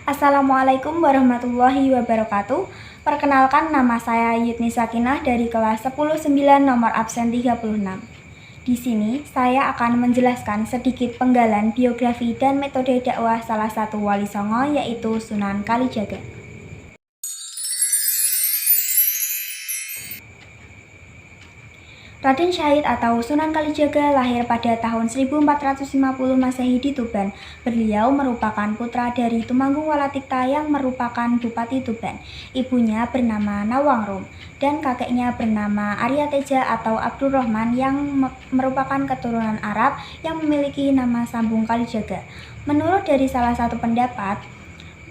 Assalamualaikum warahmatullahi wabarakatuh. Perkenalkan, nama saya Yudni Sakinah dari kelas 10-9 nomor absen 36. Di sini saya akan menjelaskan sedikit penggalan biografi dan metode dakwah salah satu wali songo, yaitu Sunan Kalijaga. Raden Syahid atau Sunan Kalijaga lahir pada tahun 1450 Masehi di Tuban. Beliau merupakan putra dari Tumanggung Walatikta yang merupakan Bupati Tuban. Ibunya bernama Nawangrum dan kakeknya bernama Arya Teja atau Abdurrahman yang merupakan keturunan Arab yang memiliki nama sambung Kalijaga. Menurut dari salah satu pendapat,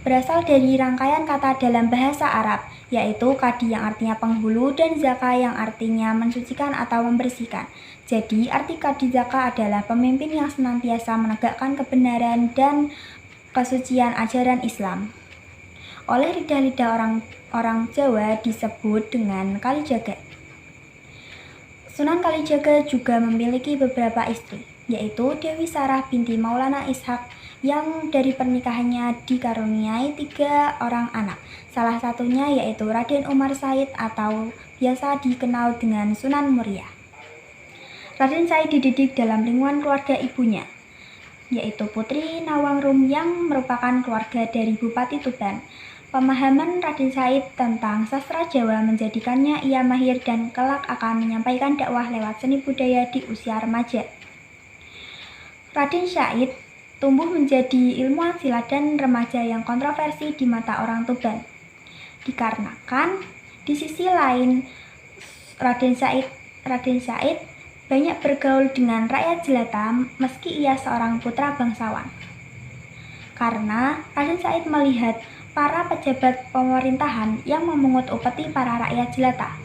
berasal dari rangkaian kata dalam bahasa Arab, yaitu kadi yang artinya penghulu dan zaka yang artinya mensucikan atau membersihkan. Jadi, arti kadi zaka adalah pemimpin yang senantiasa menegakkan kebenaran dan kesucian ajaran Islam. Oleh lidah-lidah orang Jawa disebut dengan Kalijaga. Sunan Kalijaga juga memiliki beberapa istri, yaitu Dewi Sarah binti Maulana Ishak yang dari pernikahannya dikaruniai 3 orang anak. Salah satunya yaitu Raden Umar Said atau biasa dikenal dengan Sunan Muria. Raden Said dididik dalam lingkungan keluarga ibunya, yaitu Putri Nawangrum yang merupakan keluarga dari Bupati Tuban. Pemahaman Raden Said tentang sastra Jawa menjadikannya ia mahir dan kelak akan menyampaikan dakwah lewat seni budaya di usia remaja. Raden Said tumbuh menjadi ilmuwan silat dan remaja yang kontroversi di mata orang Tuban. Dikarenakan di sisi lain Raden Said banyak bergaul dengan rakyat jelata meski ia seorang putra bangsawan. Karena Raden Said melihat para pejabat pemerintahan yang memungut upeti para rakyat jelata.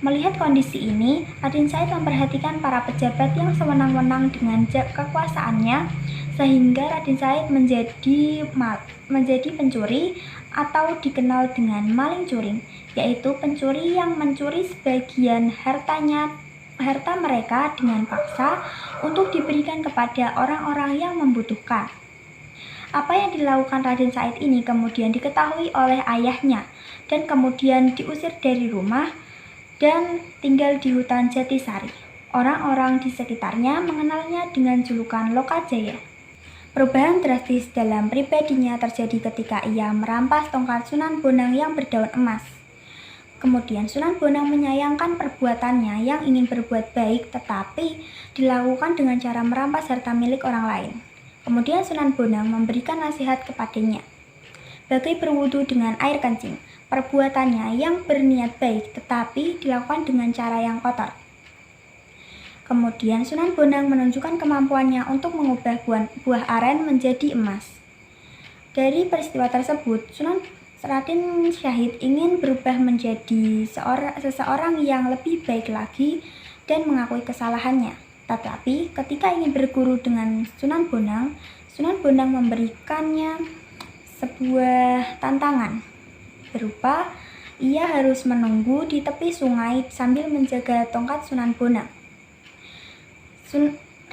Melihat kondisi ini, Raden Said memperhatikan para pejabat yang sewenang-wenang dengan kekuasaannya, sehingga Raden Said menjadi pencuri atau dikenal dengan maling curing, yaitu pencuri yang mencuri sebagian harta mereka dengan paksa untuk diberikan kepada orang-orang yang membutuhkan. Apa yang dilakukan Raden Said ini kemudian diketahui oleh ayahnya dan kemudian diusir dari rumah dan tinggal di hutan Jatisari. Orang-orang di sekitarnya mengenalnya dengan julukan Lokajaya. Perubahan drastis dalam pribadinya terjadi ketika ia merampas tongkat Sunan Bonang yang berdaun emas. Kemudian Sunan Bonang menyayangkan perbuatannya yang ingin berbuat baik tetapi dilakukan dengan cara merampas harta milik orang lain. Kemudian Sunan Bonang memberikan nasihat kepadanya, bagai berwudu dengan air kencing, perbuatannya yang berniat baik tetapi dilakukan dengan cara yang kotor. Kemudian Sunan Bonang menunjukkan kemampuannya untuk mengubah buah aren menjadi emas. Dari peristiwa tersebut, Raden Syahid ingin berubah menjadi seseorang yang lebih baik lagi dan mengakui kesalahannya. Tetapi ketika ingin berguru dengan Sunan Bonang memberikannya sebuah tantangan berupa ia harus menunggu di tepi sungai sambil menjaga tongkat Sunan Bonang.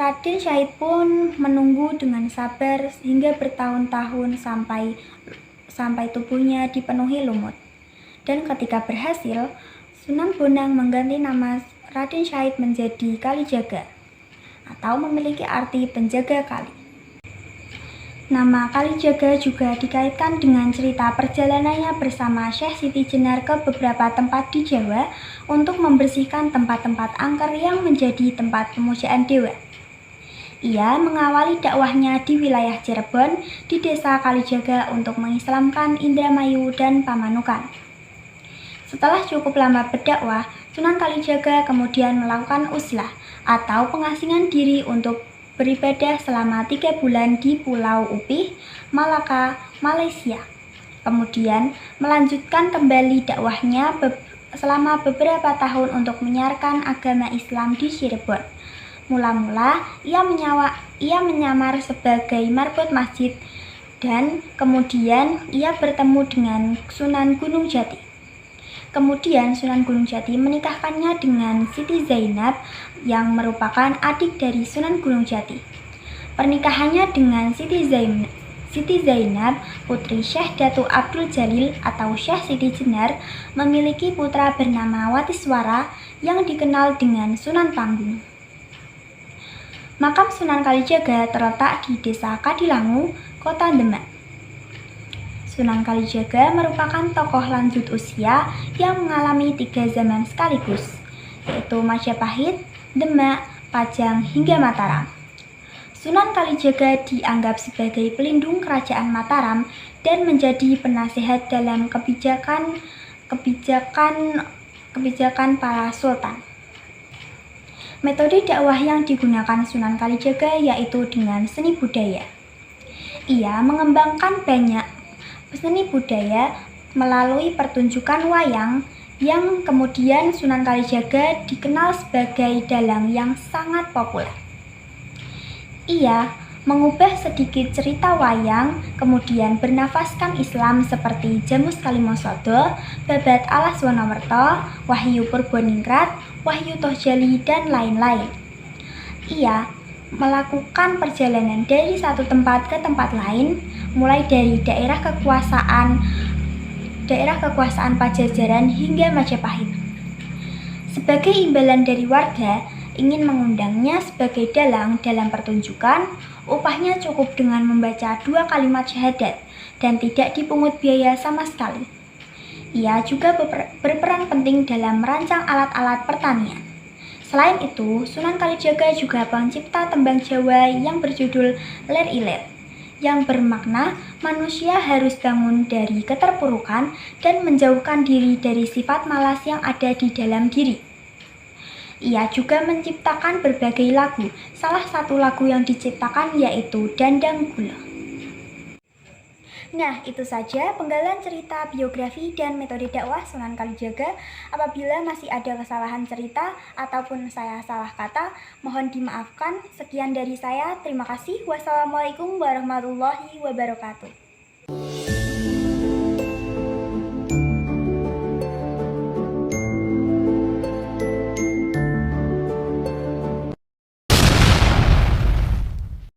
Raden Syahid pun menunggu dengan sabar hingga bertahun-tahun sampai tubuhnya dipenuhi lumut. Dan ketika berhasil, Sunan Bonang mengganti nama Raden Syahid menjadi Kalijaga atau memiliki arti penjaga kali. Nama Kalijaga juga dikaitkan dengan cerita perjalanannya bersama Syekh Siti Jenar ke beberapa tempat di Jawa untuk membersihkan tempat-tempat angker yang menjadi tempat pemujaan dewa. Ia mengawali dakwahnya di wilayah Cirebon di desa Kalijaga untuk mengislamkan Indramayu dan Pamanukan. Setelah cukup lama berdakwah, Sunan Kalijaga kemudian melakukan uzlah atau pengasingan diri untuk beribadah selama 3 bulan di Pulau Upih, Malaka, Malaysia. Kemudian melanjutkan kembali dakwahnya selama beberapa tahun untuk menyiarkan agama Islam di Cirebon. Mula-mula ia menyamar sebagai marbot masjid dan kemudian ia bertemu dengan Sunan Gunung Jati. Kemudian Sunan Gunung Jati menikahkannya dengan Siti Zainab yang merupakan adik dari Sunan Gunung Jati. Pernikahannya dengan Siti Siti Zainab, putri Syekh Datu Abdul Jalil atau Syekh Siti Jenar, memiliki putra bernama Watiswara yang dikenal dengan Sunan Panggung. Makam Sunan Kalijaga terletak di Desa Kadilangu, Kota Demak. Sunan Kalijaga merupakan tokoh lanjut usia yang mengalami 3 zaman sekaligus, yaitu Majapahit, Demak, Pajang, hingga Mataram. Sunan Kalijaga dianggap sebagai pelindung kerajaan Mataram dan menjadi penasehat dalam kebijakan para sultan. Metode dakwah yang digunakan Sunan Kalijaga yaitu dengan seni budaya. Ia mengembangkan banyak seni budaya melalui pertunjukan wayang yang kemudian Sunan Kalijaga dikenal sebagai dalang yang sangat populer. Ia mengubah sedikit cerita wayang, kemudian bernafaskan Islam seperti Jamus Kalimosodo, Babat Alas Wonowerto, Wahyu Purbaningrat, Wahyu Tohjali, dan lain-lain. Ia melakukan perjalanan dari satu tempat ke tempat lain, mulai dari daerah kekuasaan Pajajaran hingga Majapahit. Sebagai imbalan dari warga ingin mengundangnya sebagai dalang dalam pertunjukan, upahnya cukup dengan membaca 2 kalimat syahadat dan tidak dipungut biaya sama sekali. Ia juga berperan penting dalam merancang alat-alat pertanian. Selain itu, Sunan Kalijaga juga pencipta tembang Jawa yang berjudul Ler Ilet, yang bermakna manusia harus bangun dari keterpurukan dan menjauhkan diri dari sifat malas yang ada di dalam diri. Ia juga menciptakan berbagai lagu. Salah satu lagu yang diciptakan yaitu Dandang Gula. Nah, itu saja penggalan cerita, biografi, dan metode dakwah Sunan Kalijaga. Apabila masih ada kesalahan cerita ataupun saya salah kata, mohon dimaafkan. Sekian dari saya. Terima kasih. Wassalamualaikum warahmatullahi wabarakatuh.